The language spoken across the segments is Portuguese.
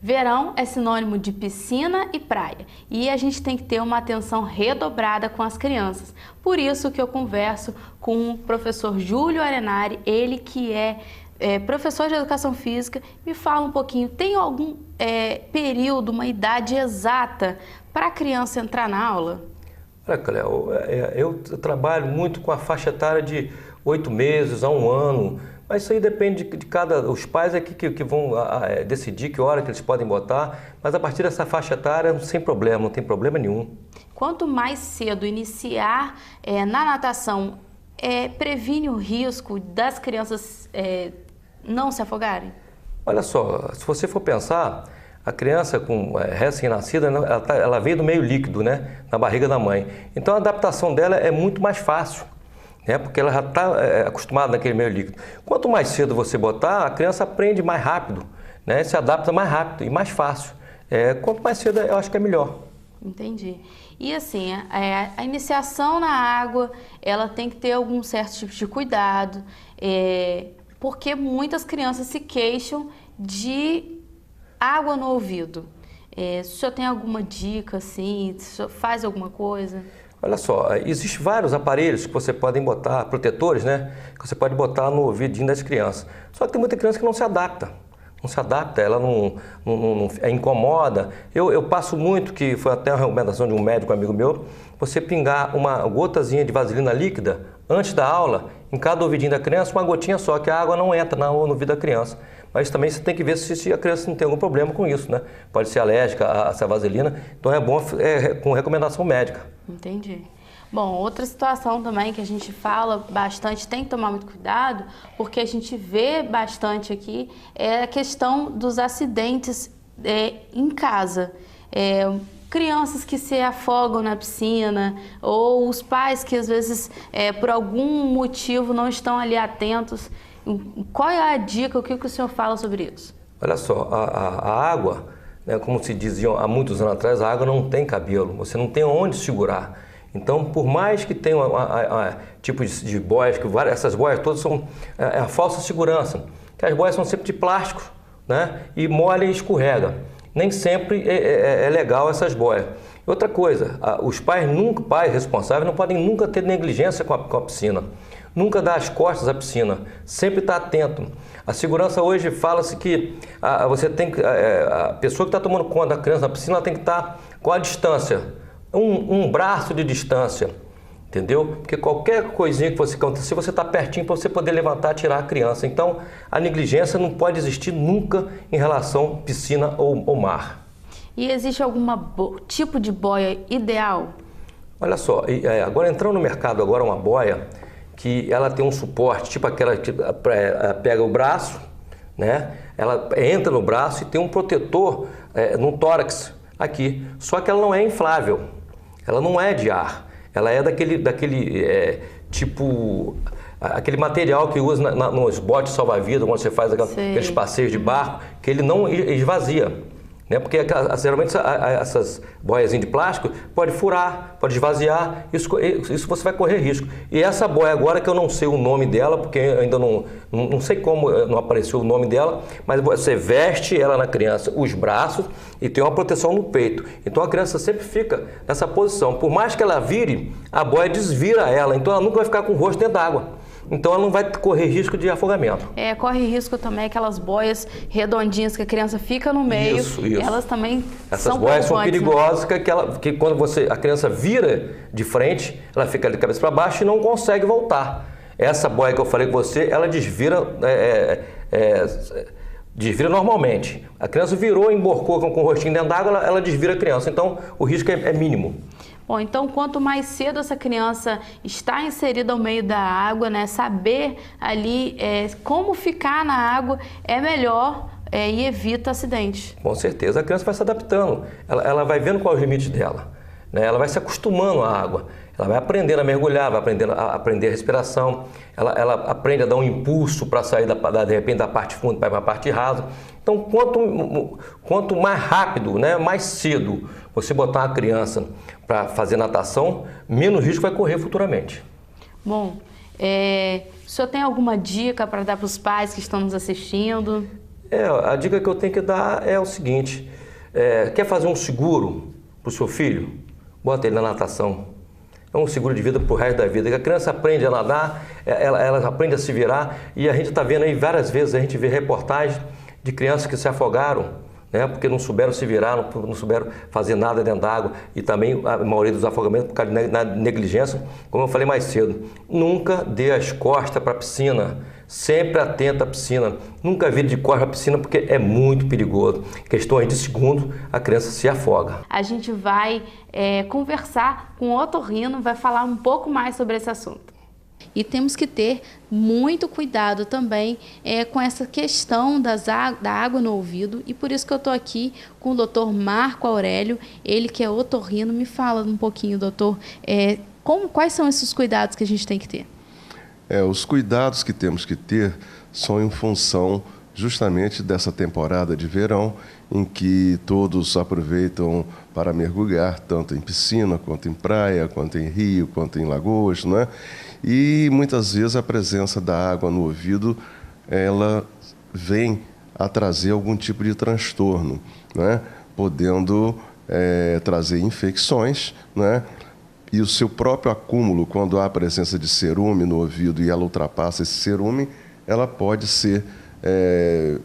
Verão é sinônimo de piscina e praia e a gente tem que ter uma atenção redobrada com as crianças. Por isso que eu converso com o professor Júlio Arenari, ele que é professor de Educação Física. Me fala um pouquinho, tem algum período, uma idade exata para a criança entrar na aula? Olha, Cléo, eu trabalho muito com a faixa etária de 8 meses a 1 ano. Mas isso aí depende de cada... Os pais é que vão decidir que hora que eles podem botar, mas a partir dessa faixa etária, sem problema, não tem problema nenhum. Quanto mais cedo iniciar na natação, previne o risco das crianças não se afogarem? Olha só, se você for pensar, a criança recém-nascida, ela veio do meio líquido, né, na barriga da mãe. Então a adaptação dela é muito mais fácil. Porque ela já está acostumada naquele meio líquido. Quanto mais cedo você botar, a criança aprende mais rápido, né? Se adapta mais rápido e mais fácil. Quanto mais cedo, eu acho que é melhor. Entendi. E assim, a iniciação na água, ela tem que ter algum certo tipo de cuidado, porque muitas crianças se queixam de água no ouvido. O senhor tem alguma dica, assim? O senhor faz alguma coisa? Olha só, existem vários aparelhos que você pode botar, protetores, né? Que você pode botar no ouvidinho das crianças. Só que tem muita criança que não se adapta. Não se adapta, ela não incomoda. Eu passo muito, que foi até uma recomendação de um médico amigo meu, você pingar uma gotazinha de vaselina líquida antes da aula, em cada ouvidinho da criança, uma gotinha só, que a água não entra no ouvido da criança. Mas também você tem que ver se a criança não tem algum problema com isso, né? Pode ser alérgica a essa vaselina, então é bom com recomendação médica. Entendi. Bom, outra situação também que a gente fala bastante, tem que tomar muito cuidado, porque a gente vê bastante aqui, é a questão dos acidentes em casa. Crianças que se afogam na piscina, ou os pais que às vezes, por algum motivo, não estão ali atentos. Qual é a dica, o que o senhor fala sobre isso? Olha só, a água, né, como se dizia há muitos anos atrás, a água não tem cabelo, você não tem onde segurar. Então, por mais que tenha tipo de boias, essas boias todas são a falsa segurança, que as boias são sempre de plástico, né, e molha e escorrega. Nem sempre é legal essas boias. Outra coisa, os pais responsáveis não podem nunca ter negligência com a piscina. Nunca dar as costas à piscina, sempre estar atento. A segurança hoje fala-se que a pessoa que está tomando conta da criança na piscina, ela tem que estar com a distância, um braço de distância, entendeu? Porque qualquer coisinha que fosse acontecer, você está pertinho para você poder levantar e tirar a criança. Então, a negligência não pode existir nunca em relação à piscina ou mar. E existe algum tipo de boia ideal? Olha só, agora entrando no mercado agora uma boia que ela tem um suporte, tipo aquela que pega o braço, né? Ela entra no braço e tem um protetor no tórax aqui. Só que ela não é inflável, ela não é de ar, ela é daquele aquele material que usa nos botes salva-vidas, quando você faz aqueles passeios de barco, que ele não esvazia. Né? Porque geralmente essas boias de plástico pode furar, pode esvaziar, isso você vai correr risco. E essa boia agora, que eu não sei o nome dela, porque ainda não sei como não apareceu o nome dela, mas você veste ela na criança, os braços, e tem uma proteção no peito. Então a criança sempre fica nessa posição. Por mais que ela vire, a boia desvira ela, então ela nunca vai ficar com o rosto dentro d'água. Então ela não vai correr risco de afogamento. Corre risco também aquelas boias redondinhas que a criança fica no meio. Isso. Elas também Essas boias são perigosas, né? que quando a criança vira de frente, ela fica de cabeça para baixo e não consegue voltar. Essa boia que eu falei com você, ela desvira normalmente. A criança virou, emborcou com o rostinho dentro d'água, ela desvira a criança. Então o risco é mínimo. Bom, então quanto mais cedo essa criança está inserida ao meio da água, né, saber ali como ficar na água é melhor e evita acidente. Com certeza, a criança vai se adaptando, ela vai vendo qual é o limite dela, né? Ela vai se acostumando à água, ela vai aprendendo a mergulhar, vai aprender a respiração, ela aprende a dar um impulso para sair de repente da parte funda para a parte rasa. Então, quanto mais rápido, né, mais cedo você botar uma criança para fazer natação, menos risco vai correr futuramente. Bom, o senhor tem alguma dica para dar para os pais que estão nos assistindo? A dica que eu tenho que dar é o seguinte, quer fazer um seguro para o seu filho? Bota ele na natação. É um seguro de vida para o resto da vida. A criança aprende a nadar, ela aprende a se virar, e a gente está vendo aí várias vezes, a gente vê reportagens de crianças que se afogaram, né, porque não souberam se virar, não souberam fazer nada dentro d'água, e também a maioria dos afogamentos por causa da negligência, como eu falei mais cedo. Nunca dê as costas para a piscina, sempre atenta à piscina, nunca vire de costas para a piscina porque é muito perigoso. Questões de segundo, a criança se afoga. A gente vai conversar com o otorrino, vai falar um pouco mais sobre esse assunto. E temos que ter muito cuidado também com essa questão da água no ouvido. E por isso que eu estou aqui com o doutor Marco Aurélio, ele que é otorrino. Me fala um pouquinho, doutor, quais são esses cuidados que a gente tem que ter? Os cuidados que temos que ter são em função justamente dessa temporada de verão, em que todos aproveitam para mergulhar, tanto em piscina, quanto em praia, quanto em rio, quanto em lagoas, não é? E muitas vezes a presença da água no ouvido, ela vem a trazer algum tipo de transtorno, né? Podendo trazer infecções, né? E o seu próprio acúmulo, quando há a presença de cerume no ouvido e ela ultrapassa esse cerume, ela pode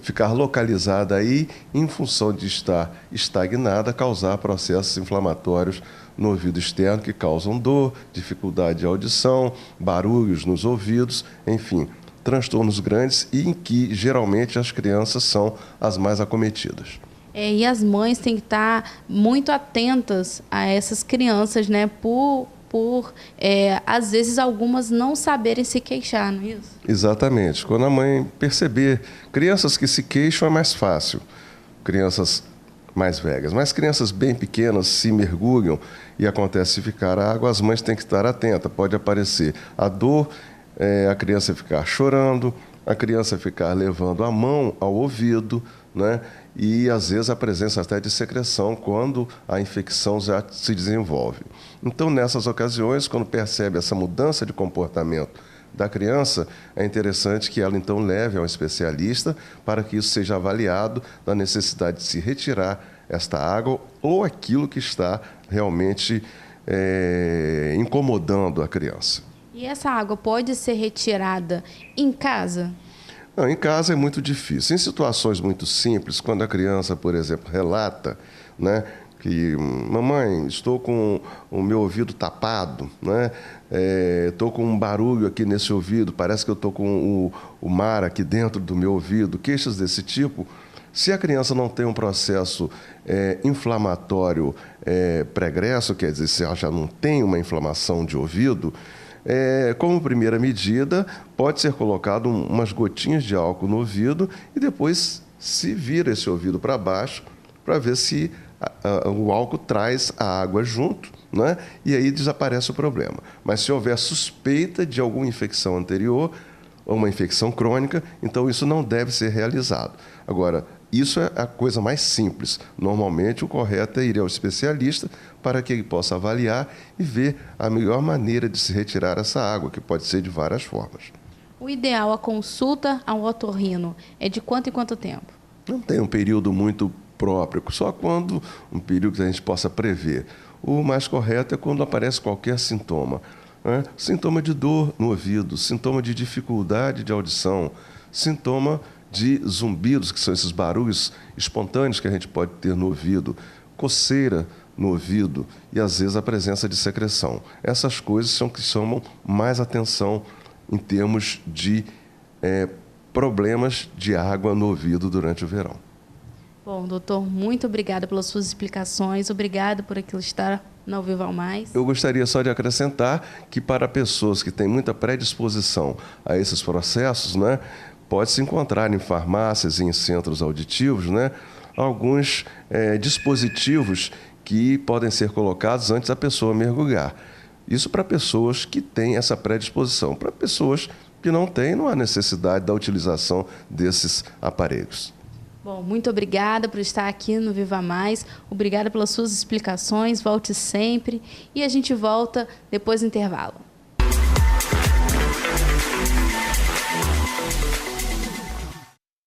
ficar localizada aí, em função de estar estagnada, causar processos inflamatórios no ouvido externo que causam dor, dificuldade de audição, barulhos nos ouvidos, enfim, transtornos grandes e em que geralmente as crianças são as mais acometidas. E as mães têm que estar muito atentas a essas crianças, né? Às vezes, algumas não saberem se queixar, não é isso? Exatamente. Quando a mãe perceber, crianças que se queixam é mais fácil, crianças mais velhas, mas crianças bem pequenas se mergulham e acontece ficar água, as mães têm que estar atentas. Pode aparecer a dor, a criança ficar chorando, a criança ficar levando a mão ao ouvido, né? E às vezes a presença até de secreção quando a infecção já se desenvolve. Então, nessas ocasiões, quando percebe essa mudança de comportamento da criança, é interessante que ela então leve a um especialista para que isso seja avaliado na necessidade de se retirar esta água ou aquilo que está realmente incomodando a criança. E essa água pode ser retirada em casa? Não, em casa é muito difícil. Em situações muito simples, quando a criança, por exemplo, relata, né, que mamãe, estou com o meu ouvido tapado, né? Estou com um barulho aqui nesse ouvido, parece que eu estou com o mar aqui dentro do meu ouvido, queixas desse tipo. Se a criança não tem um processo inflamatório pregresso, quer dizer, se ela já não tem uma inflamação de ouvido, como primeira medida, pode ser colocado umas gotinhas de álcool no ouvido e depois se vira esse ouvido para baixo para ver se o álcool traz a água junto, né? E aí desaparece o problema. Mas se houver suspeita de alguma infecção anterior ou uma infecção crônica, então isso não deve ser realizado. Agora, isso é a coisa mais simples. Normalmente, o correto é ir ao especialista para que ele possa avaliar e ver a melhor maneira de se retirar essa água, que pode ser de várias formas. O ideal, a consulta ao otorrino, é de quanto em quanto tempo? Não tem um período muito próprio, só quando um período que a gente possa prever. O mais correto é quando aparece qualquer sintoma, né? Sintoma de dor no ouvido, sintoma de dificuldade de audição, sintoma de zumbidos, que são esses barulhos espontâneos que a gente pode ter no ouvido, coceira no ouvido e, às vezes, a presença de secreção. Essas coisas são que chamam mais atenção em termos de problemas de água no ouvido durante o verão. Bom, doutor, muito obrigada pelas suas explicações, obrigada por aquilo estar no Ao Vivo ao Mais. Eu gostaria só de acrescentar que para pessoas que têm muita predisposição a esses processos, né, pode-se encontrar em farmácias e em centros auditivos, né, alguns dispositivos que podem ser colocados antes da pessoa mergulhar. Isso para pessoas que têm essa predisposição. Para pessoas que não têm, não há necessidade da utilização desses aparelhos. Bom, muito obrigada por estar aqui no Viva Mais, obrigada pelas suas explicações, volte sempre e a gente volta depois do intervalo.